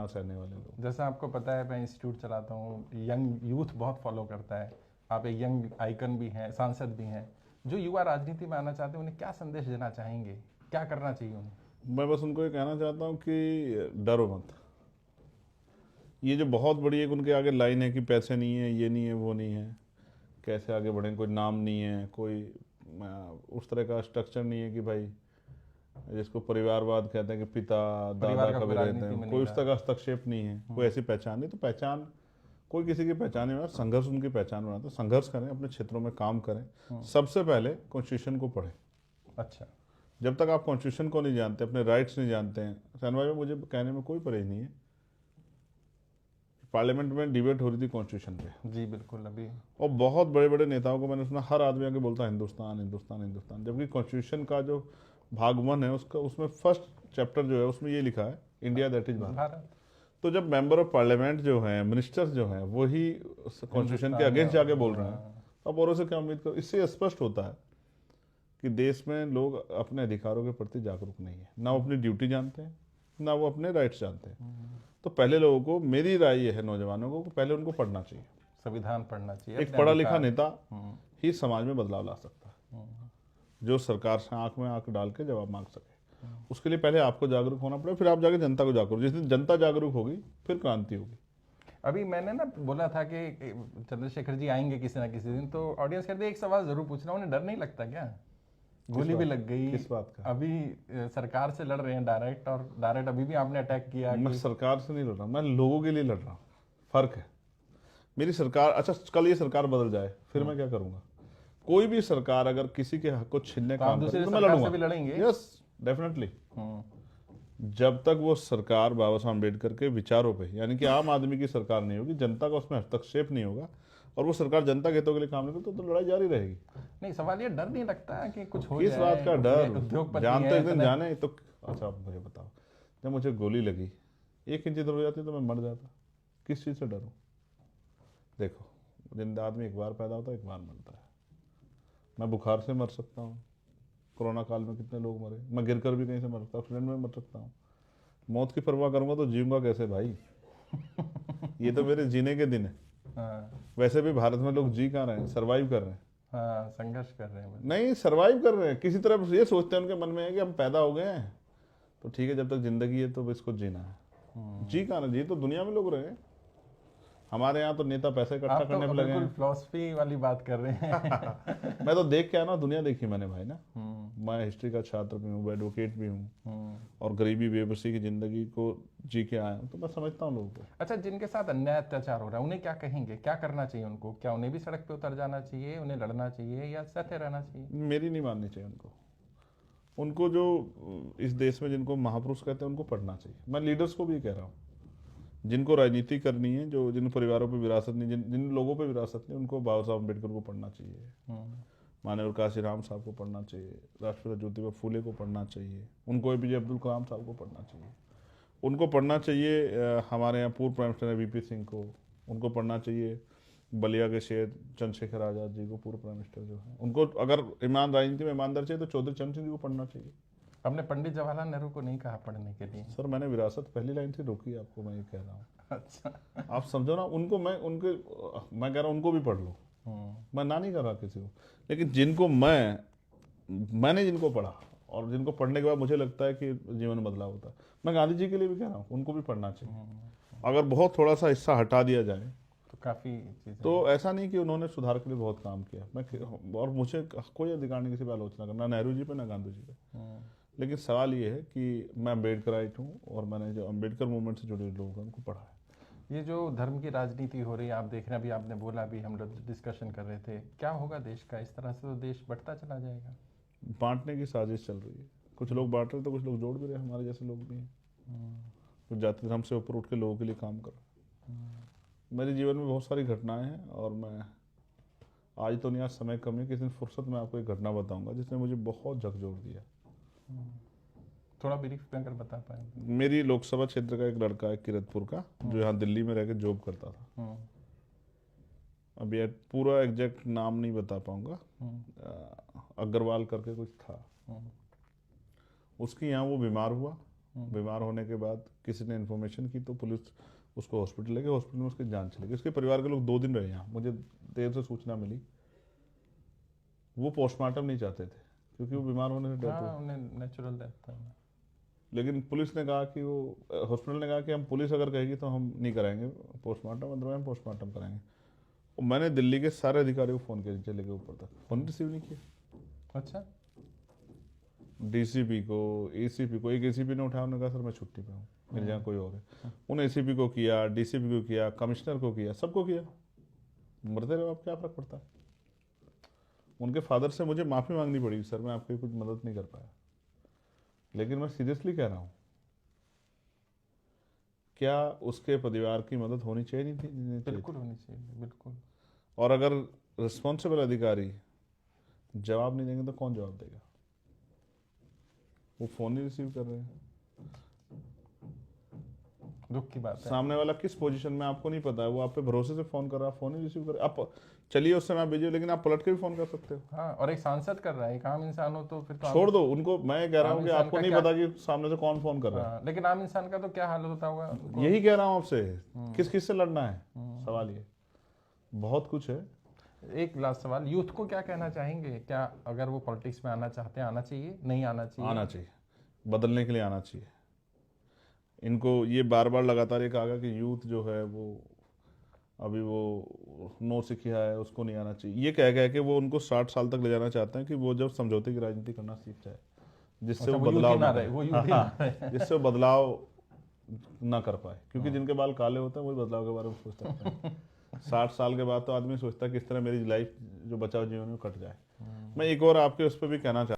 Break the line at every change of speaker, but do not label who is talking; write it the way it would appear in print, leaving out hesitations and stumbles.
ना सहने वाले लोग।
जैसा आपको पता है मैं इंस्टीट्यूट चलाता हूँ, यंग यूथ बहुत फॉलो करता है, आप एक यंग आइकन भी हैं, सांसद भी हैं। जो युवा राजनीति में आना चाहते हैं उन्हें क्या संदेश देना चाहेंगे, क्या करना चाहिए उन्हें?
मैं बस उनको ये कहना चाहता हूँ कि डरो मत। ये जो बहुत बड़ी एक उनके आगे लाइन है कि पैसे नहीं है, ये नहीं है, वो नहीं है, कैसे आगे बढ़ें, कोई नाम नहीं है, कोई उस तरह का स्ट्रक्चर नहीं है कि भाई जिसको परिवारवाद कहते हैं कि पिता
परिवार
दादा
का
कभी
कोई
रहते
राजनीति
हैं,
में
कोई
नहीं
उस
रहा।
तरह का हस्तक्षेप नहीं है, कोई ऐसी पहचान नहीं। तो पहचान कोई किसी की पहचान नहीं बना, संघर्ष उनकी पहचान बनाता है। संघर्ष करें, अपने क्षेत्रों में काम करें। सबसे पहले कॉन्स्टिट्यूशन को पढ़ें।
अच्छा।
जब तक आप कॉन्स्टिट्यूशन को नहीं जानते, अपने राइट्स नहीं जानते हैं, सनवाई में मुझे कहने में कोई परहेज नहीं है, पार्लियामेंट में डिबेट हो रही थी कॉन्स्टिट्यूशन पे,
जी बिल्कुल। अभी
और बहुत बड़े बड़े नेताओं को मैंने सुना, हर आदमी आके बोलता है हिंदुस्तान हिंदुस्तान हिंदुस्तान, जबकि कॉन्स्टिट्यूशन का जो भाग 1 है उसका, उसमें फर्स्ट चैप्टर जो है उसमें ये लिखा है India that is Bharat.
Bharat.
तो जब मेंबर ऑफ पार्लियामेंट जो हैं, मिनिस्टर्स जो हैं, वही कॉन्स्टिट्यूशन के अगेंस्ट जाके बोल रहे हैं, अब औरों से क्या उम्मीद करो। इससे स्पष्ट होता है कि देश में लोग अपने अधिकारों के प्रति जागरूक नहीं है, ना वो अपनी ड्यूटी जानते हैं, ना वो अपने राइट्स जानते हैं। तो पहले लोगों को, मेरी राय ये है नौजवानों को, पहले उनको पढ़ना चाहिए।
संविधान पढ़ना चाहिए,
एक
अपने
पढ़ा लिखा
अधिकार।
नेता ही समाज में बदलाव ला सकता है, जो सरकार से आंख में आंख डाल के जवाब मांग सके। उसके लिए पहले आपको जागरूक होना पड़ेगा, फिर आप जाके जनता को जागरूक। जिस दिन जनता जागरूक होगी फिर क्रांति होगी।
अभी मैंने ना बोला था कि चंद्रशेखर जी आएंगे किसी ना किसी दिन, तो ऑडियंस कहते हैं एक सवाल जरूर पूछना, उन्हें डर नहीं लगता क्या? गोली भी लग गई,
किस बात का?
अभी सरकार से लड़ रहे हैं डायरेक्ट, और डायरेक्ट अभी भी आपने अटैक किया
मैं
कि
सरकार से नहीं लड़ रहा, मैं लोगों के लिए लड़ रहा हूँ। फर्क है। मेरी सरकार, अच्छा कल ये सरकार बदल जाए फिर मैं क्या करूंगा? कोई भी सरकार अगर किसी के हक को छीनने
तो
का
आप
काम
दूसरे
करे तो मैं
सरकार
लड़ूंगा।
से भी लड़ेंगे?
Yes, definitely.
हम्म।
जब तक वो सरकार बाबा साहब अम्बेडकर के विचारों पे, यानी कि आम आदमी की सरकार नहीं होगी, जनता का उसमें हस्तक्षेप नहीं होगा, और वो सरकार जनता के हितों के लिए काम नहीं करती, तो लड़ाई जारी रहेगी।
नहीं, सवाल ये डर नहीं लगता है कि कुछ हो
किस
जाए?
बात का डर?
उद्योगपति
जान तो
हैं
एक दिन
इतने।
जाने तो। अच्छा आप मुझे बताओ, जब मुझे गोली लगी 1 इंच इधर हो जाती तो मैं मर जाता। किस चीज़ से डरूं? देखो, जिंदा आदमी एक बार पैदा होता है, एक बार मरता है। मैं बुखार से मर सकता हूँ, कोरोना काल में कितने लोग मरे। मैं गिरकर भी कहीं से मर सकता हूँ, एक्सीडेंट में मर सकता हूँ। मौत की परवाह करूंगा तो जीऊंगा कैसे भाई? ये तो मेरे जीने के दिन है।
हाँ।
वैसे भी भारत में लोग जी कहाँ रहे हैं, सर्वाइव कर रहे हैं।
हाँ, संघर्ष कर रहे हैं बस।
नहीं, सर्वाइव कर रहे हैं। किसी तरह ये सोचते हैं उनके मन में है कि हम पैदा हो गए हैं तो ठीक है, जब तक जिंदगी है तो इसको जीना है। जी कहाँ ना, जी तो दुनिया में लोग रहे हैं। हमारे यहाँ तो नेता पैसे इकट्ठा
आप तो
करने में लगे
बिल्कुल
हैं।
फिलॉसफी वाली बात कर रहे हैं।
मैं तो देख के आया ना, दुनिया देखी मैंने भाई ना। मैं हिस्ट्री का छात्र भी हूँ, एडवोकेट भी हूँ, और गरीबी बेबसी की जिंदगी को जी के आया हूँ, तो मैं समझता हूँ लोगों को।
अच्छा, जिनके साथ अन्याय अत्याचार हो रहा है उन्हें क्या कहेंगे, क्या करना चाहिए उनको? क्या उन्हें भी सड़क पे उतर जाना चाहिए, उन्हें लड़ना चाहिए, या सहते रहना चाहिए?
मेरी नहीं माननी चाहिए उनको। उनको जो इस देश में जिनको महापुरुष कहते हैं उनको पढ़ना चाहिए। मैं लीडर्स को भी कह रहा हूँ, जिनको राजनीति करनी है, जो जिन परिवारों पे विरासत नहीं, जिन लोगों पे विरासत नहीं, उनको बाबा साहब अम्बेडकर को पढ़ना चाहिए, माननीय काशीराम साहब को पढ़ना चाहिए, राष्ट्रपिता ज्योतिबा फूले को पढ़ना चाहिए, उनको एपीजे अब्दुल कलाम साहब को पढ़ना चाहिए, उनको पढ़ना चाहिए हमारे यहाँ पूर्व प्राइम मिनिस्टर वीपी सिंह को, उनको पढ़ना चाहिए बलिया के शेर चंद्रशेखर आज़ाद जी को, पूर्व प्राइम मिनिस्टर जो है उनको। अगर ईमान राजनीति में ईमानदार चाहिए तो चौधरी चरण सिंह जी को पढ़ना चाहिए।
हमने पंडित जवाहरलाल नेहरू को नहीं कहा पढ़ने के लिए।
सर मैंने विरासत पहली लाइन से रोकी है आपको, मैं ये कह रहा हूँ।
अच्छा।
आप समझो ना, उनको मैं कह रहा हूँ उनको भी पढ़ लो। मैं ना नहीं कर रहा किसी को, लेकिन जिनको मैंने जिनको पढ़ा और जिनको पढ़ने के बाद मुझे लगता है कि जीवन में बदलाव होता है, मैं गांधी जी के लिए भी कह रहा हूँ, उनको भी पढ़ना चाहिए। अगर बहुत थोड़ा सा हिस्सा हटा दिया जाए
तो काफी चीजें।
तो ऐसा नहीं कि उन्होंने सुधार के लिए बहुत काम किया, और मुझे कोई अधिकार नहीं किसी पर आलोचना करना, नेहरू जी पे ना गांधी जी पे। लेकिन सवाल ये है कि मैं अम्बेडकराइट हूँ, और मैंने जो अम्बेडकर मूवमेंट से जुड़े लोग हैं उनको पढ़ा है।
ये जो धर्म की राजनीति हो रही है, आप देख रहे हैं, अभी आपने बोला, अभी हम लोग डिस्कशन कर रहे थे, क्या होगा देश का? इस तरह से तो देश बढ़ता चला जाएगा।
बांटने की साजिश चल रही है। कुछ लोग बांट रहे तो कुछ लोग जोड़ भी रहे हैं, हमारे जैसे लोग भी हैं, कुछ जाति धर्म से ऊपर उठ के लोगों के लिए काम कर रहे हैं। मेरे जीवन में बहुत सारी घटनाएं हैं, और मैं आज तो नहीं, आज समय कम है, किसी दिन फुर्सत में आपको एक घटना बताऊंगा जिसने मुझे बहुत झकझोर दिया।
थोड़ा ब्रीफ में अगर बता पाए।
मेरी लोकसभा क्षेत्र का एक लड़का है किरतपुर का, जो यहाँ दिल्ली में रह के जॉब करता था। अब ये पूरा एग्जैक्ट नाम नहीं बता पाऊंगा, अग्रवाल करके कुछ था। उसकी यहाँ वो बीमार हुआ, बीमार होने के बाद किसी ने इन्फॉर्मेशन की तो पुलिस उसको हॉस्पिटल ले गई, हॉस्पिटल में उसकी जान चली गई। उसके परिवार के लोग 2 दिन रहे यहाँ, मुझे देर से सूचना मिली। वो पोस्टमार्टम नहीं चाहते थे क्योंकि वो बीमार होने से डेथ
हाँ,
हुई।
उन्हें नेचुरल डेथ है।
लेकिन पुलिस ने कहा कि वो हॉस्पिटल ने कहा कि हम पुलिस अगर कहेगी तो हम नहीं कराएंगे पोस्टमार्टम, अदरवाइज हम पोस्टमार्टम कराएंगे। और मैंने दिल्ली के सारे अधिकारियों को फ़ोन किया, नीचे लेके ऊपर तक, फ़ोन रिसीव नहीं किया।
अच्छा,
डीसीपी को, एसीपी को, एक एसीपी ने उठाया, उन्होंने कहा सर मैं छुट्टी पे हूँ, मेरे यहाँ कोई और है। उन एसीपी को किया, डीसीपी को किया, कमिश्नर को किया, सबको किया। मरते रहो, आप क्या फर्क पड़ता है। उनके फादर से मुझे माफ़ी मांगनी पड़ी, सर मैं आपकी कुछ मदद नहीं कर पाया। लेकिन मैं सीरियसली कह रहा हूँ, क्या उसके परिवार की मदद होनी चाहिए नहीं थी? नहीं चाहिए।
बिल्कुल होनी चाहिए, बिल्कुल।
और अगर रिस्पॉन्सिबल अधिकारी जवाब नहीं देंगे तो कौन जवाब देगा? वो फ़ोन नहीं रिसीव कर रहे हैं।
दुख की बात है।
सामने वाला किस पोजीशन में आपको नहीं पता है, वो आप पे भरोसे से फ़ोन कर रहा है, फ़ोन ही रिसीव कर। आप चलिए उस समय आप बिजी हो, लेकिन आप पलट के भी फ़ोन कर सकते हो।
हाँ, और एक सांसद कर रहा है, एक आम इंसान हो तो फिर तो
छोड़ दो उनको। मैं ये कह रहा
आम
हूँ कि
इंसान
आपको
का
नहीं
क्या-
पता कि सामने से कौन फ़ोन कर रहा है।
हाँ, लेकिन आम इंसान का तो क्या हाल होता होगा उनको।
यही कह रहा हूँ आपसे, किस किस से लड़ना है, सवाल ये। बहुत कुछ है।
एक लास्ट सवाल, यूथ को क्या कहना चाहेंगे? क्या अगर वो पॉलिटिक्स में आना चाहते हैं, आना चाहिए, नहीं आना चाहिए?
आना चाहिए, बदलने के लिए आना चाहिए। इनको ये बार बार लगातार ये कहा कि यूथ जो है वो अभी वो नो सिखिया है, उसको नहीं आना चाहिए। ये कह के वो उनको 60 साल तक ले जाना चाहते हैं कि वो जब समझौते की राजनीति करना सीख जाए, जिससे
अच्छा,
वो
वो
बदलाव
यूथ ही ना
ना
रहे, वो
करे।
यूथ ही ना रहे।
जिससे वो बदलाव ना कर पाए, क्योंकि जिनके बाल काले होते हैं वही बदलाव के बारे में सोच सकते हैं। 60 साल के बाद तो आदमी सोचता है किस तरह मेरी लाइफ जो बचाव जीवन में कट जाए। मैं एक और आपके उस पर भी कहना चाहता हूँ।